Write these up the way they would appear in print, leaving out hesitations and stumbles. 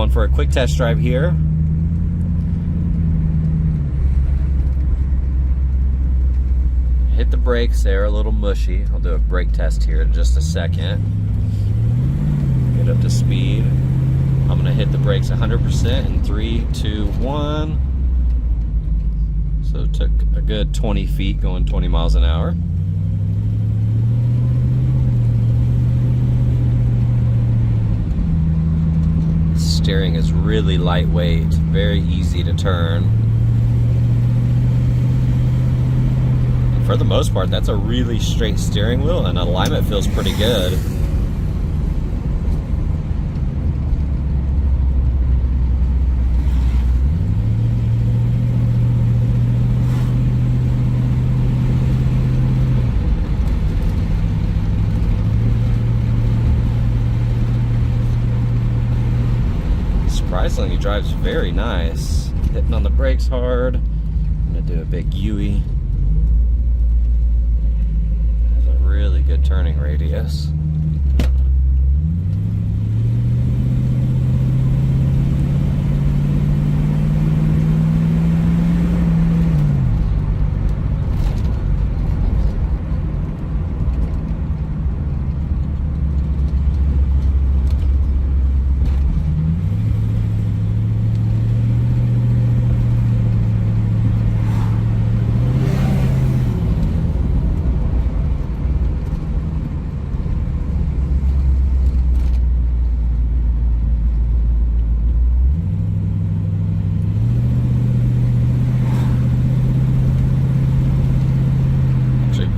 going for a quick test drive here. Hit the brakes, they're a little mushy. I'll do a brake test here in just a second. Get up to speed. I'm gonna hit the brakes 100% in 3, 2, 1. So it took a good 20 feet going 20 miles an hour. Steering is really lightweight, very easy to turn. And for the most part, that's a really straight steering wheel, and alignment feels pretty good. Surprisingly, drives very nice. Hitting on the brakes hard. I'm gonna do a big U-ey. Has a really good turning radius.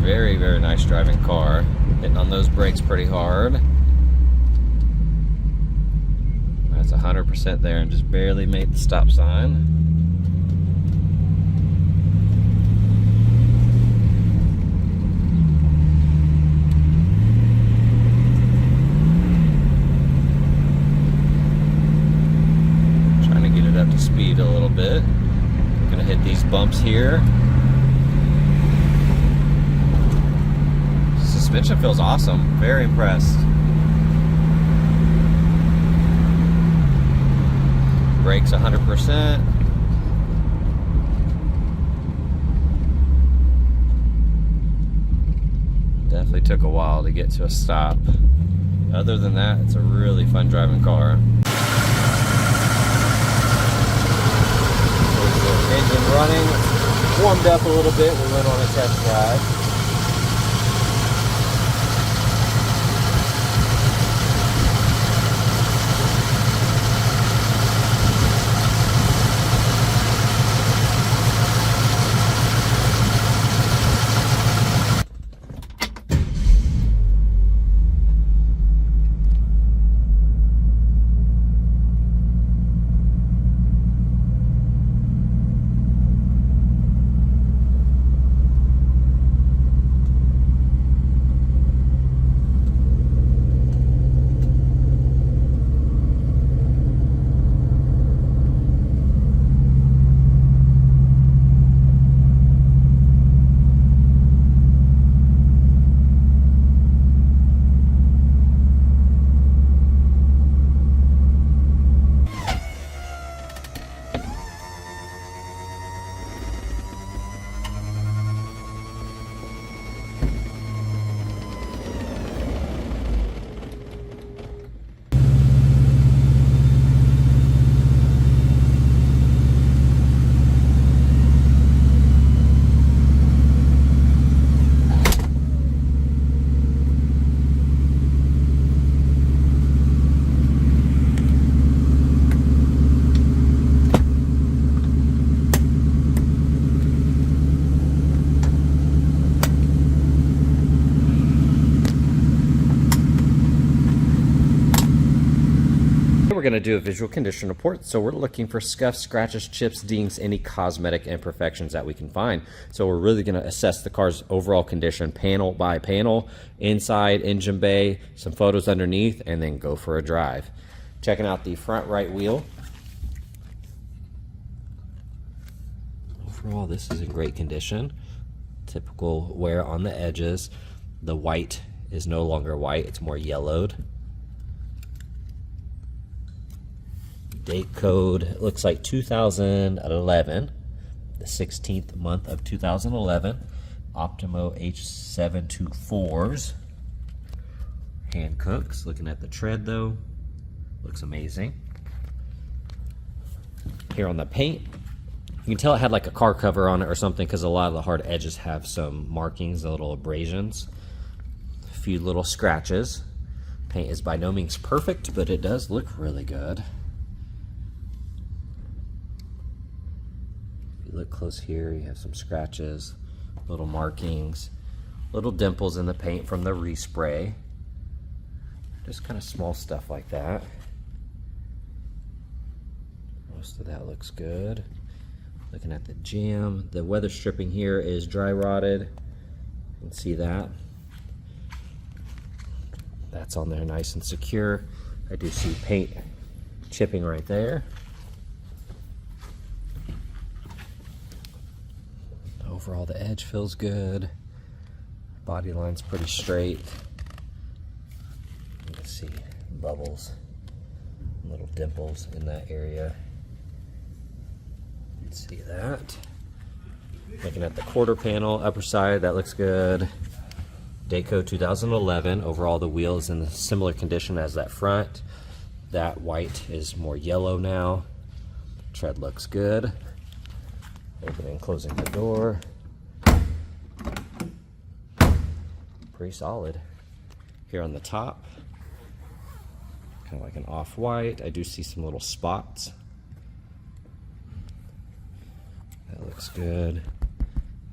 Very nice driving car. Hitting on those brakes pretty hard. That's 100% there and just barely made the stop sign. Trying to get it up to speed a little bit. Gonna hit these bumps here. Suspension feels awesome. Very impressed. Brakes 100%. Definitely took a while to get to a stop. Other than that, it's a really fun driving car. Engine running. Warmed up a little bit. We went on a test drive. We're going to do a visual condition report. So we're looking for scuffs, scratches, chips, dings, any cosmetic imperfections that we can find. So we're really going to assess the car's overall condition panel by panel, inside, engine bay, some photos underneath, and then go for a drive. Checking out the front right wheel. Overall, this is in great condition. Typical wear on the edges. The white is no longer white, it's more yellowed. Date code, it looks like 2011, the 16th month of 2011. Optimo H724s. Hand cooks. Looking at the tread though, looks amazing. Here on the paint, you can tell it had like a car cover on it or something, because a lot of the hard edges have some markings, little abrasions, a few little scratches. Paint is by no means perfect, but it does look really good. If you look close here, you have some scratches, little markings, little dimples in the paint from the respray. Just kind of small stuff like that. Most of that looks good. Looking at the jam, the weather stripping here is dry rotted. You can see that. That's on there nice and secure. I do see paint chipping right there. Overall, the edge feels good. Body line's pretty straight. You can see bubbles, little dimples in that area. You can see that. Looking at the quarter panel, upper side, that looks good. Date code 2011. Overall, the wheel is in a similar condition as that front. That white is more yellow now. Tread looks good. Opening and closing the door. Pretty solid. Here on the top, kind of like an off-white. I do see some little spots. That looks good.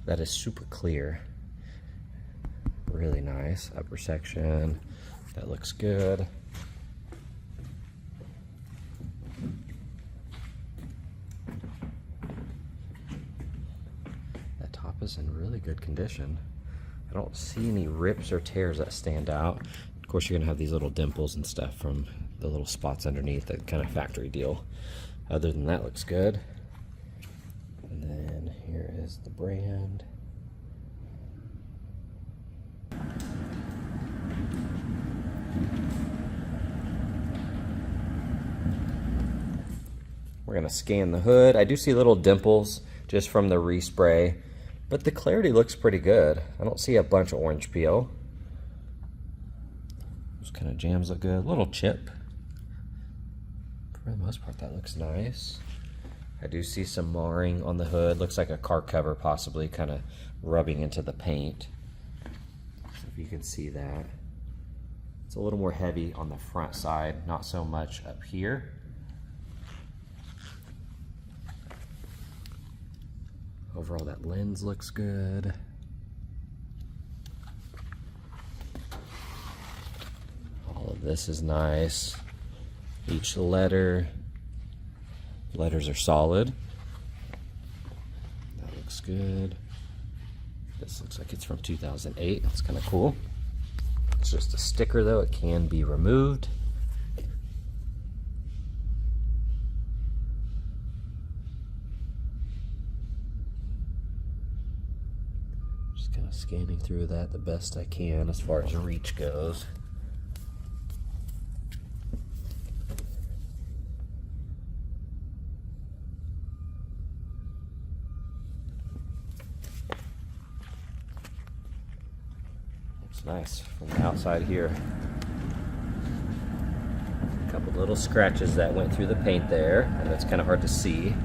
That is super clear. Really nice. Upper section, that looks good. That top is in really good condition. I don't see any rips or tears that stand out. Of course, you're gonna have these little dimples and stuff from the little spots underneath, that kind of factory deal. Other than that, looks good. And then here is the brand. We're gonna scan the hood. I do see little dimples just from the respray, but the clarity looks pretty good. I don't see a bunch of orange peel. Those kind of jams look good. Little chip. For the most part, that looks nice. I do see some marring on the hood. Looks like a car cover possibly kind of rubbing into the paint. So if you can see that. It's a little more heavy on the front side, not so much up here. Overall, that lens looks good. All of this is nice. Each letters are solid. That looks good. This looks like it's from 2008. That's kind of cool. It's just a sticker though, it can be removed. Just kind of scanning through that the best I can as far as reach goes. Nice from the outside here. A couple little scratches that went through the paint there, and it's kind of hard to see.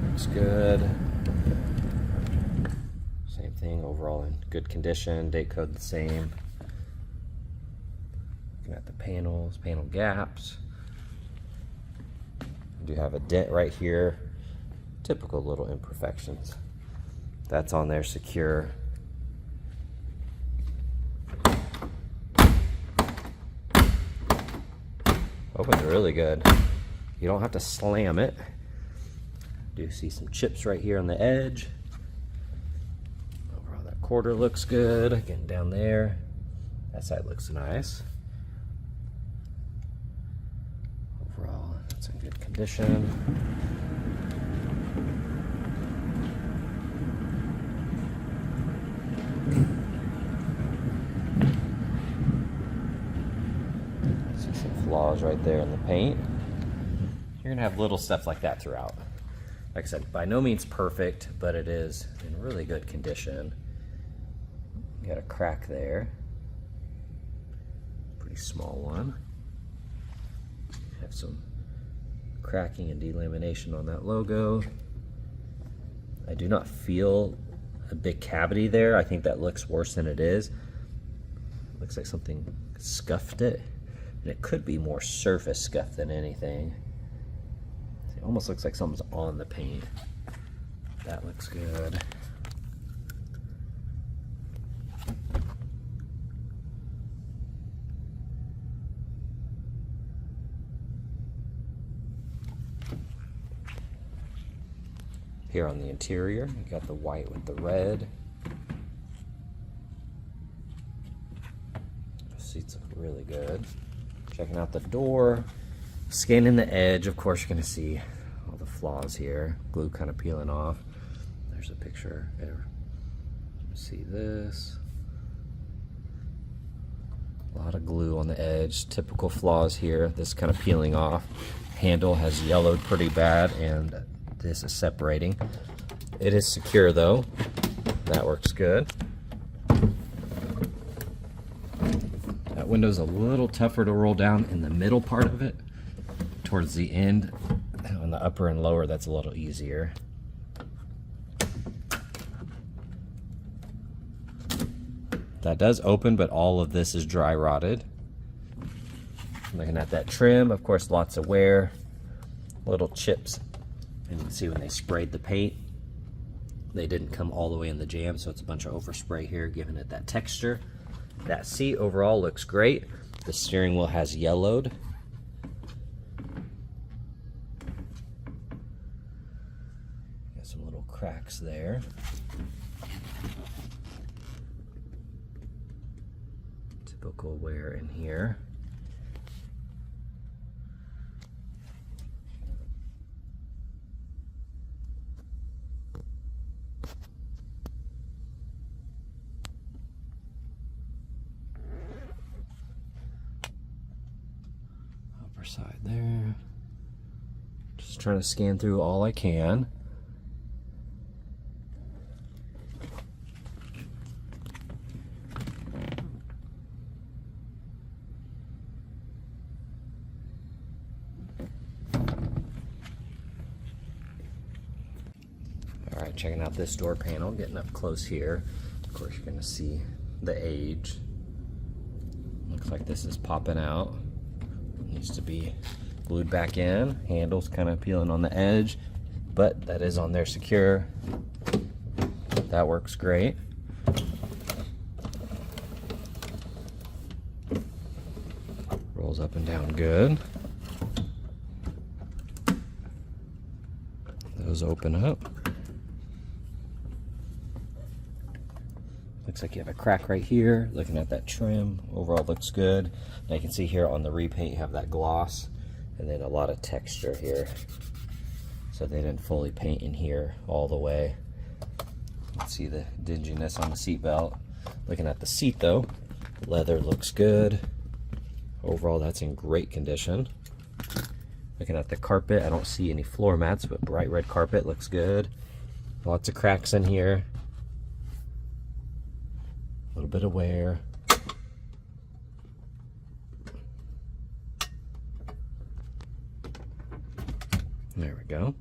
Looks good. Same thing, overall in good condition. Date code the same. Looking at the panels, panel gaps. I do have a dent right here. Typical little imperfections. That's on there secure. Opens really good. You don't have to slam it. Do see some chips right here on the edge. Overall, that quarter looks good. Again, down there. That side looks nice. Overall, it's in good condition. flaws right there in the paint. You're gonna have little stuff like that throughout. Like I said, by no means perfect, but it is in really good condition. You got a crack there. Pretty small one. Have some cracking and delamination on that logo. I do not feel a big cavity there. I think that looks worse than it is. Looks like something scuffed it. And it could be more surface scuff than anything. It almost looks like something's on the paint. That looks good. Here on the interior, you got the white with the red. The seats look really good. Checking out the door. Scanning the edge, of course you're going to see all the flaws here. Glue kind of peeling off. There's a picture there. See this. A lot of glue on the edge. Typical flaws here. This kind of peeling off. Handle has yellowed pretty bad, and this is separating. It is secure though. That works good. That window's a little tougher to roll down in the middle part of it. Towards the end, on the upper and lower, that's a little easier. That does open, but all of this is dry rotted. Looking at that trim, of course, lots of wear, little chips. And you can see when they sprayed the paint, they didn't come all the way in the jam, so it's a bunch of overspray here, giving it that texture. That seat overall looks great. The steering wheel has yellowed. Got some little cracks there. Typical wear in here. Side there. Just trying to scan through all I can. All right, checking out this door panel, getting up close here. Of course, you're going to see the age. Looks like this is popping out. Needs to be glued back in. Handle's kind of peeling on the edge, but that is on there secure. That works great. Rolls up and down good. Those open up. Looks like you have a crack right here. Looking at that trim, overall looks good. And you can see here on the repaint you have that gloss and then a lot of texture here. So they didn't fully paint in here all the way. Let's see the dinginess on the seat belt. Looking at the seat though, leather looks good. Overall that's in great condition. Looking at the carpet, I don't see any floor mats, but bright red carpet looks good. Lots of cracks in here. A little bit of wear. There we go.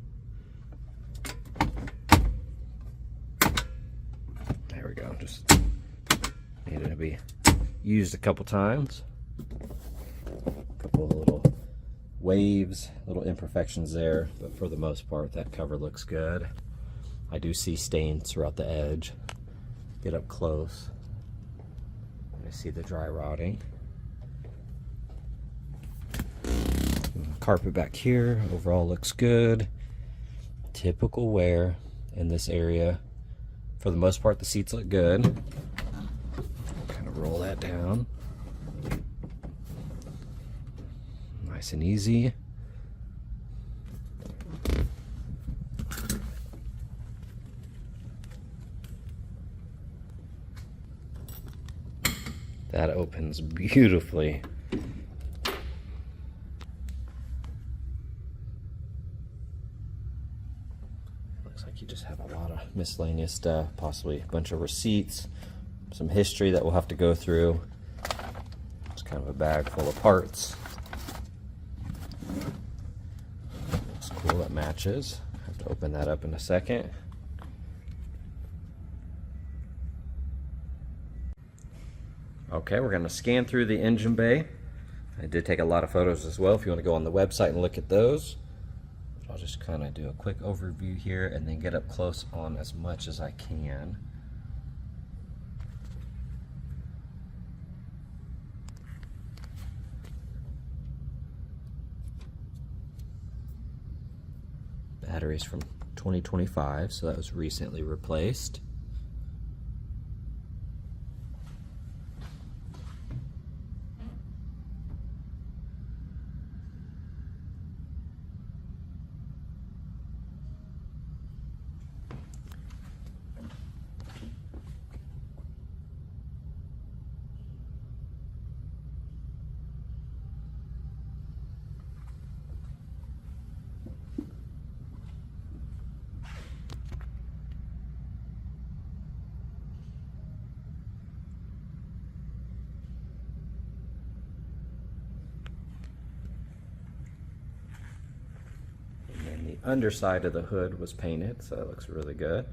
There we go. Just needed to be used a couple times. A couple of little waves, little imperfections there, but for the most part that cover looks good. I do see stains throughout the edge. Get up close. I see the dry rotting. Carpet back here, overall looks good. Typical wear in this area. For the most part, the seats look good. Kind of roll that down. Nice and easy. That opens beautifully. Looks like you just have a lot of miscellaneous stuff, possibly a bunch of receipts, some history that we'll have to go through. It's kind of a bag full of parts. It's cool, that matches. I have to open that up in a second. Okay, we're going to scan through the engine bay. I did take a lot of photos as well if you want to go on the website and look at those. I'll just kind of do a quick overview here and then get up close on as much as I can. Batteries from 2025, so that was recently replaced. Underside of the hood was painted, so that looks really good.